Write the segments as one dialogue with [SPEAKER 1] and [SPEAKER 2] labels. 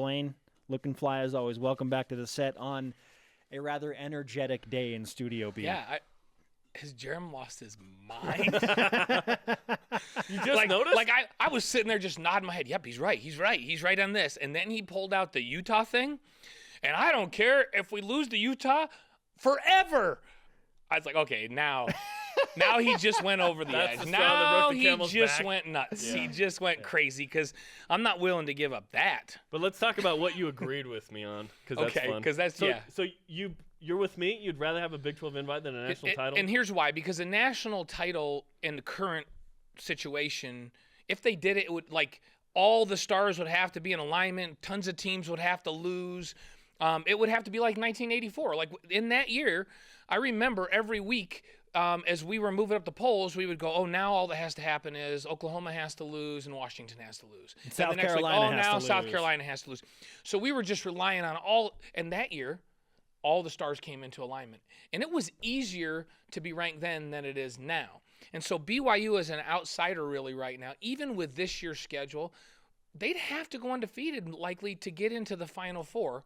[SPEAKER 1] Blaine, looking fly as always. Welcome back to the set on a rather energetic day in Studio B.
[SPEAKER 2] Yeah, has Jerem lost his mind?
[SPEAKER 3] You just noticed?
[SPEAKER 2] Like I was sitting there just nodding my head. Yep, he's right on this. And then he pulled out the Utah thing, and I don't care if we lose to Utah forever. I was like, okay, now he just went over the
[SPEAKER 3] That's
[SPEAKER 2] edge.
[SPEAKER 3] the straw that broke the
[SPEAKER 2] He
[SPEAKER 3] camel's
[SPEAKER 2] just
[SPEAKER 3] back.
[SPEAKER 2] went nuts.
[SPEAKER 3] Yeah.
[SPEAKER 2] He just went crazy because I'm not willing to give up that.
[SPEAKER 3] But let's talk about what you agreed with me on, because that's
[SPEAKER 2] Okay,
[SPEAKER 3] fun.
[SPEAKER 2] 'cause that's-
[SPEAKER 3] so,
[SPEAKER 2] yeah.
[SPEAKER 3] So you're with me? You'd rather have a Big 12 invite than a national title?
[SPEAKER 2] And here's why. Because a national title in the current situation, if they did it, it would, like, all the stars would have to be in alignment. Tons of teams would have to lose. It would have to be like 1984. Like, in that year, I remember every week as we were moving up the polls, we would go, oh, now all that has to happen is Oklahoma has to lose and Washington has to lose. And
[SPEAKER 1] South
[SPEAKER 2] the next
[SPEAKER 1] Carolina
[SPEAKER 2] week,
[SPEAKER 1] has to
[SPEAKER 2] South
[SPEAKER 1] lose.
[SPEAKER 2] Carolina has to lose. So we were just relying on all – and that year, all the stars came into alignment. And it was easier to be ranked then than it is now. And so BYU is an outsider really right now. Even with this year's schedule, they'd have to go undefeated likely to get into the Final Four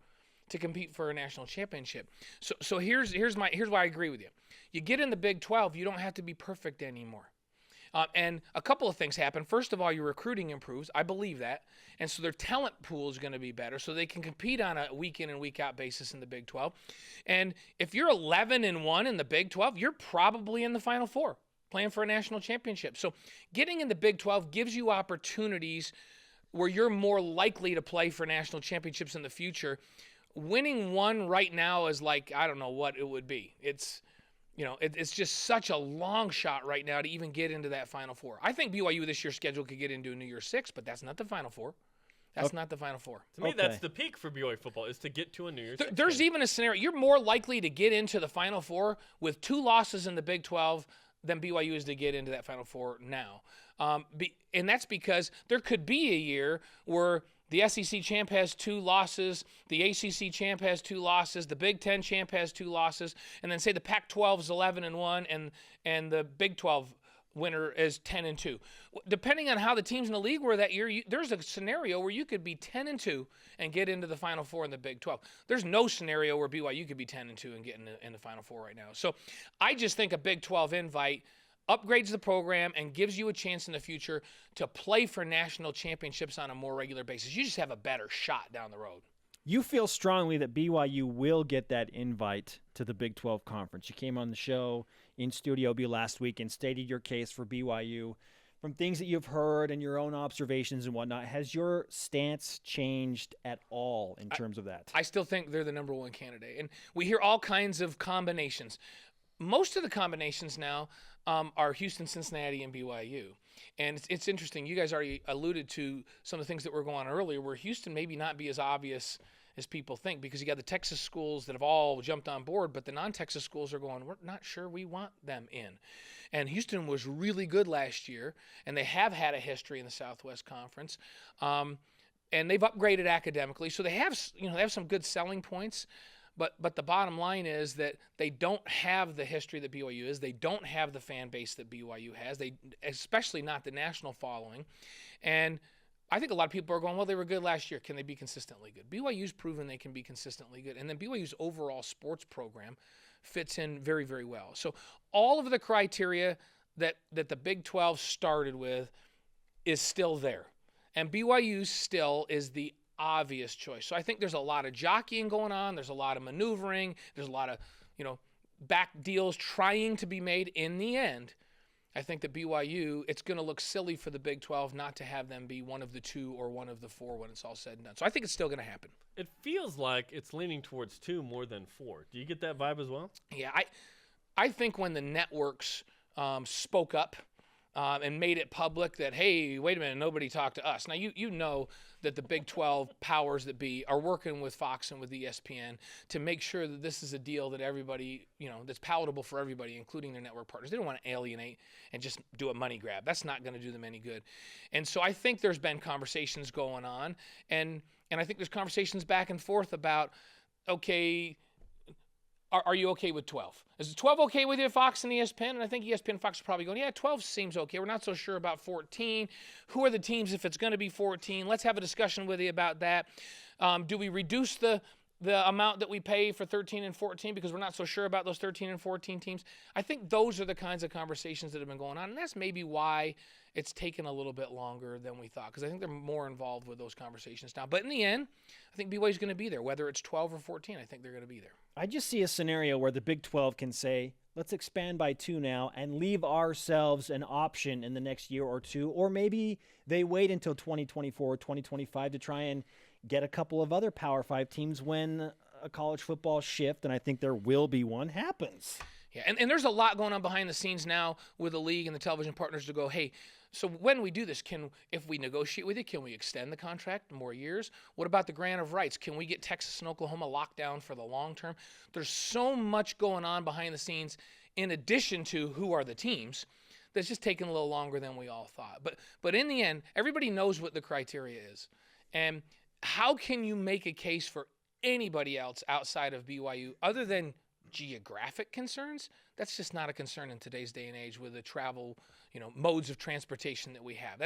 [SPEAKER 2] to compete for a national championship. So here's why I agree with you. You get in the Big 12, you don't have to be perfect anymore. And a couple of things happen. First of all, your recruiting improves. I believe that. And so their talent pool is going to be better so they can compete on a week in and week out basis in the Big 12. And if you're 11-1 in the Big 12, you're probably in the Final Four playing for a national championship. So getting in the Big 12 gives you opportunities where you're more likely to play for national championships in the future. Winning one right now is like, I don't know what it would be. It's just such a long shot right now to even get into that Final Four. I think BYU this year's schedule could get into a New Year's Six, but that's not the Final Four. That's not the Final Four.
[SPEAKER 3] To me, that's the peak for BYU football, is to get to a New Year's Six
[SPEAKER 2] There's
[SPEAKER 3] game.
[SPEAKER 2] even a scenario. You're more likely to get into the Final Four with 2 losses in the Big 12 than BYU is to get into that Final Four now. And that's because there could be a year where the SEC champ has 2 losses, the ACC champ has 2 losses, the Big Ten champ has 2 losses, and then say the Pac-12 is 11-1 and the Big 12 winner is 10-2. Depending on how the teams in the league were that year, there's a scenario where you could be 10-2 and get into the Final Four in the Big 12. There's no scenario where BYU could be 10-2 and get in the Final Four right now. So I just think a Big 12 invite upgrades the program and gives you a chance in the future to play for national championships on a more regular basis. You just have a better shot down the road.
[SPEAKER 1] You feel strongly that BYU will get that invite to the Big 12 Conference. You came on the show in Studio B last week and stated your case for BYU. From things that you've heard and your own observations and whatnot, has your stance changed at all in terms of that?
[SPEAKER 2] I still think they're the number 1 candidate. And we hear all kinds of combinations. Most of the combinations now are Houston, Cincinnati, and BYU. And it's interesting. You guys already alluded to some of the things that were going on earlier where Houston maybe not be as obvious as people think, because you got the Texas schools that have all jumped on board, but the non-Texas schools are going, we're not sure we want them in. And Houston was really good last year, and they have had a history in the Southwest Conference. And they've upgraded academically, so they have some good selling points. But the bottom line is that they don't have the history that BYU is. They don't have the fan base that BYU has. They, especially not the national following. And I think a lot of people are going, well, they were good last year. Can they be consistently good? BYU's proven they can be consistently good. And then BYU's overall sports program fits in very, very well. So all of the criteria that the Big 12 started with is still there. And BYU still is the obvious choice. So I think there's a lot of jockeying going on. There's a lot of maneuvering. There's a lot of, back deals trying to be made. In the end, I think that BYU, it's going to look silly for the Big 12 not to have them be one of the 2 or one of the 4 when it's all said and done. So I think it's still going to happen.
[SPEAKER 3] It feels like it's leaning towards 2 more than 4. Do you get that vibe as well?
[SPEAKER 2] Yeah, I think when the networks spoke up and made it public that, hey, wait a minute, nobody talked to us. Now, you know that the Big 12 powers that be are working with Fox and with ESPN to make sure that this is a deal that everybody, that's palatable for everybody, including their network partners. They don't want to alienate and just do a money grab. That's not going to do them any good. And so I think there's been conversations going on, and I think there's conversations back and forth about, okay, are you okay with 12? Is 12 okay with you, Fox and ESPN? And I think ESPN and Fox are probably going, yeah, 12 seems okay. We're not so sure about 14. Who are the teams if it's going to be 14? Let's have a discussion with you about that. Do we reduce the amount that we pay for 13 and 14 because we're not so sure about those 13 and 14 teams? I think those are the kinds of conversations that have been going on, and that's maybe why it's taken a little bit longer than we thought, because I think they're more involved with those conversations now. But in the end, I think BYU's going to be there. Whether it's 12 or 14, I think they're going to be there.
[SPEAKER 1] I just see a scenario where the Big 12 can say, let's expand by 2 now and leave ourselves an option in the next year or 2, or maybe they wait until 2024 or 2025 to try and get a couple of other Power 5 teams when a college football shift, and I think there will be one, happens.
[SPEAKER 2] Yeah, and there's a lot going on behind the scenes now with the league and the television partners to go, hey, so when we do this, if we negotiate with you, can we extend the contract more years? What about the grant of rights? Can we get Texas and Oklahoma locked down for the long term? There's so much going on behind the scenes in addition to who are the teams that's just taking a little longer than we all thought. But in the end, everybody knows what the criteria is. And how can you make a case for anybody else outside of BYU other than geographic concerns? That's just not a concern in today's day and age with the travel, modes of transportation that we have.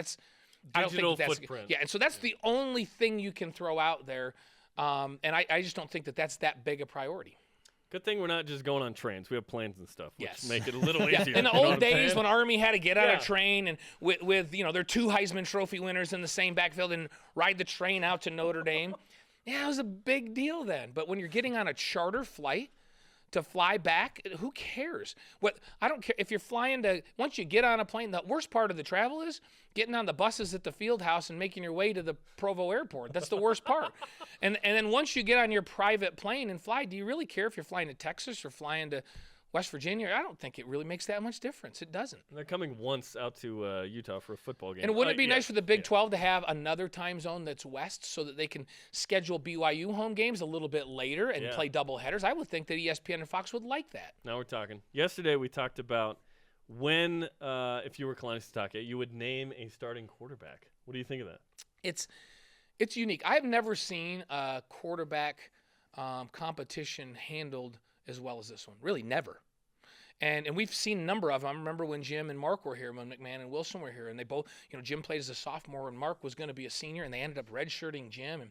[SPEAKER 2] I don't think that's
[SPEAKER 3] footprint.
[SPEAKER 2] Yeah, and so that's the only thing you can throw out there, and I just don't think that that's that big a priority.
[SPEAKER 3] Good thing we're not just going on trains. We have planes and stuff, which
[SPEAKER 2] Yes.
[SPEAKER 3] make it a little
[SPEAKER 2] Yeah.
[SPEAKER 3] easier.
[SPEAKER 2] In the old days when Army had to get on
[SPEAKER 3] Yeah.
[SPEAKER 2] a train and with their 2 Heisman Trophy winners in the same backfield and ride the train out to Notre Dame, yeah, it was a big deal then. But when you're getting on a charter flight to fly back, who cares? I don't care if you're flying once you get on a plane, the worst part of the travel is getting on the buses at the field house and making your way to the Provo airport. That's the worst part. And then once you get on your private plane and fly, do you really care if you're flying to Texas or flying to West Virginia? I don't think it really makes that much difference. It doesn't.
[SPEAKER 3] They're coming once out to Utah for a football game.
[SPEAKER 2] And wouldn't it be
[SPEAKER 3] yeah.
[SPEAKER 2] nice for the Big 12 to have another time zone that's west so that they can schedule BYU home games a little bit later and play double headers? I would think that ESPN and Fox would like that.
[SPEAKER 3] Now we're talking. Yesterday we talked about when, if you were Kalani Sitake, you would name a starting quarterback. What do you think of that?
[SPEAKER 2] It's unique. I've never seen a quarterback competition handled as well as this one. Really, never. And we've seen a number of them. I remember when Jim and Mark were here, when McMahon and Wilson were here, and they both, Jim played as a sophomore and Mark was going to be a senior, and they ended up redshirting Jim, and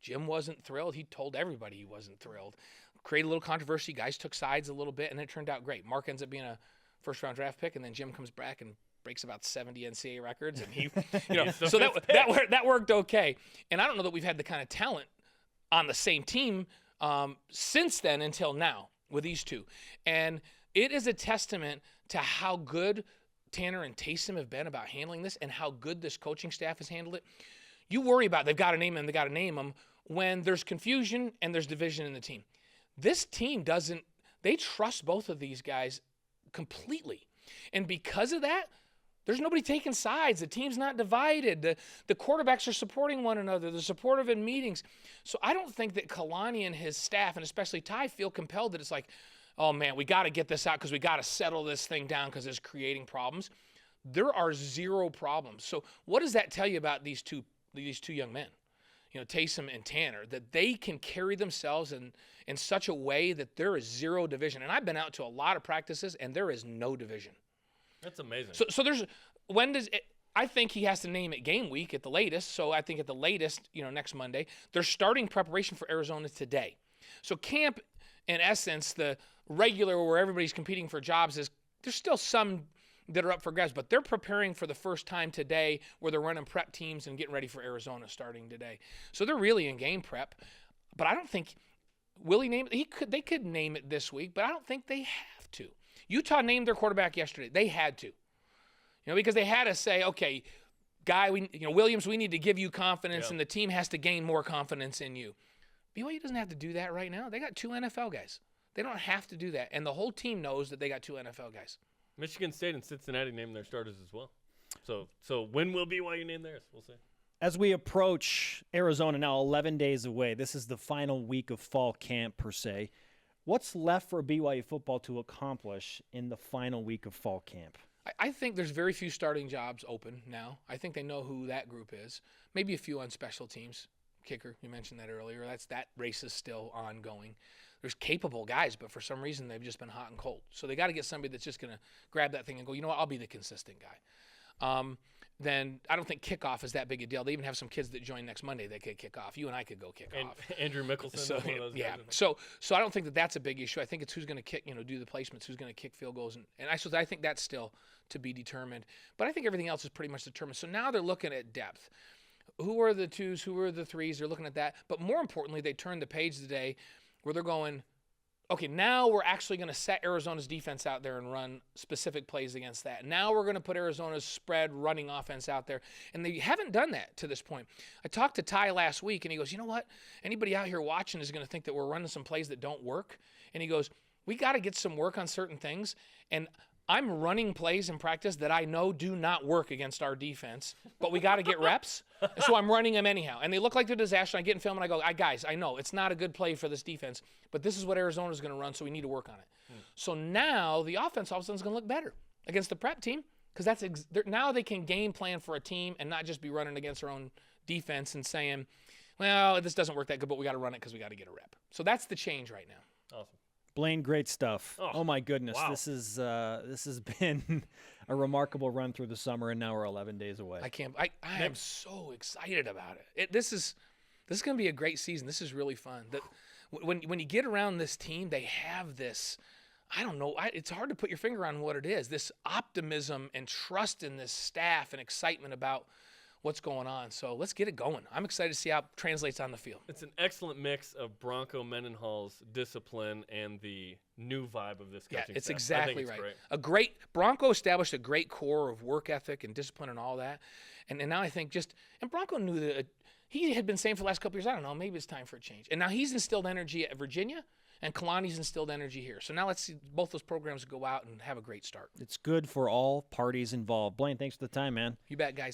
[SPEAKER 2] Jim wasn't thrilled. He told everybody he wasn't thrilled. Created a little controversy. Guys took sides a little bit, and it turned out great. Mark ends up being a first-round draft pick, and then Jim comes back and breaks about 70 NCAA records, and he, so that worked okay. And I don't know that we've had the kind of talent on the same team since then until now with these two. And it is a testament to how good Tanner and Taysom have been about handling this and how good this coaching staff has handled it. You worry about they've got to name them when there's confusion and there's division in the team. This team doesn't. They trust both of these guys completely. And because of that, there's nobody taking sides. The team's not divided. The quarterbacks are supporting one another. They're supportive in meetings. So I don't think that Kalani and his staff, and especially Ty, feel compelled that it's like, oh, man, we got to get this out because we got to settle this thing down because it's creating problems. There are 0 problems. So what does that tell you about these two young men, Taysom and Tanner, that they can carry themselves in such a way that there is 0 division? And I've been out to a lot of practices, and there is no division.
[SPEAKER 3] That's amazing.
[SPEAKER 2] So I think he has to name it game week at the latest. So I think at the latest, next Monday, they're starting preparation for Arizona today. So camp, in essence, the regular where everybody's competing for jobs, there's still some that are up for grabs, but they're preparing for the first time today where they're running prep teams and getting ready for Arizona starting today. So they're really in game prep. But I don't think, will he name it? They could name it this week, but I don't think they have to. Utah named their quarterback yesterday. They had to, because they had to say, okay, guy, Williams, we need to give you confidence, and the team has to gain more confidence in you. BYU doesn't have to do that right now. They got 2 NFL guys. They don't have to do that, and the whole team knows that they got 2 NFL guys.
[SPEAKER 3] Michigan State and Cincinnati named their starters as well. So when will BYU name theirs? We'll see.
[SPEAKER 1] As we approach Arizona now, 11 days away, this is the final week of fall camp per se. What's left for BYU football to accomplish in the final week of fall camp?
[SPEAKER 2] I think there's very few starting jobs open now. I think they know who that group is. Maybe a few on special teams. kicker. You mentioned that earlier. That race is still ongoing. There's capable guys, but for some reason they've just been hot and cold. So they got to get somebody that's just going to grab that thing and go, you know what, I'll be the consistent guy. Then I don't think kickoff is that big a deal. They even have some kids that join next Monday that could kick off. You and I could go kick off.
[SPEAKER 3] Andrew Mickelson.
[SPEAKER 2] So,
[SPEAKER 3] one of those
[SPEAKER 2] yeah.
[SPEAKER 3] guys.
[SPEAKER 2] So I don't think that that's a big issue. I think it's who's going to kick, do the placements, who's going to kick field goals. And I think that's still to be determined. But I think everything else is pretty much determined. So now they're looking at depth. Who are the twos? Who are the threes? They're looking at that. But more importantly, they turned the page today where they're going, okay, now we're actually going to set Arizona's defense out there and run specific plays against that. Now we're going to put Arizona's spread running offense out there. And they haven't done that to this point. I talked to Ty last week, and he goes, you know what? Anybody out here watching is going to think that we're running some plays that don't work. And he goes, we got to get some work on certain things. And I'm running plays in practice that I know do not work against our defense, but we got to get reps. So I'm running them anyhow. And they look like they're disaster. I get in film and I go, guys, I know it's not a good play for this defense, but this is what Arizona's going to run, so we need to work on it. So now the offense all of a sudden is going to look better against the prep team because now they can game plan for a team and not just be running against their own defense and saying, well, this doesn't work that good, but we got to run it because we got to get a rep. So that's the change right now.
[SPEAKER 3] Awesome.
[SPEAKER 1] Blaine, great stuff. Oh my goodness,
[SPEAKER 3] wow.
[SPEAKER 1] this has been a remarkable run through the summer, and now we're 11 days away.
[SPEAKER 2] I am so excited about it. This is going to be a great season. This is really fun. When you get around this team, they have this. I don't know. It's hard to put your finger on what it is. This optimism and trust in this staff and excitement about what's going on. So let's get it going. I'm excited to see how it translates on the field.
[SPEAKER 3] It's an excellent mix of Bronco Mendenhall's discipline and the new vibe of this coaching
[SPEAKER 2] Yeah, it's
[SPEAKER 3] staff.
[SPEAKER 2] exactly
[SPEAKER 3] it's
[SPEAKER 2] right.
[SPEAKER 3] Great.
[SPEAKER 2] Bronco established a great core of work ethic and discipline and all that. And now I think and Bronco knew that he had been saying for the last couple years, I don't know, maybe it's time for a change. And now he's instilled energy at Virginia, and Kalani's instilled energy here. So now let's see both those programs go out and have a great start.
[SPEAKER 1] It's good for all parties involved. Blaine, thanks for the time, man.
[SPEAKER 2] You bet, guys.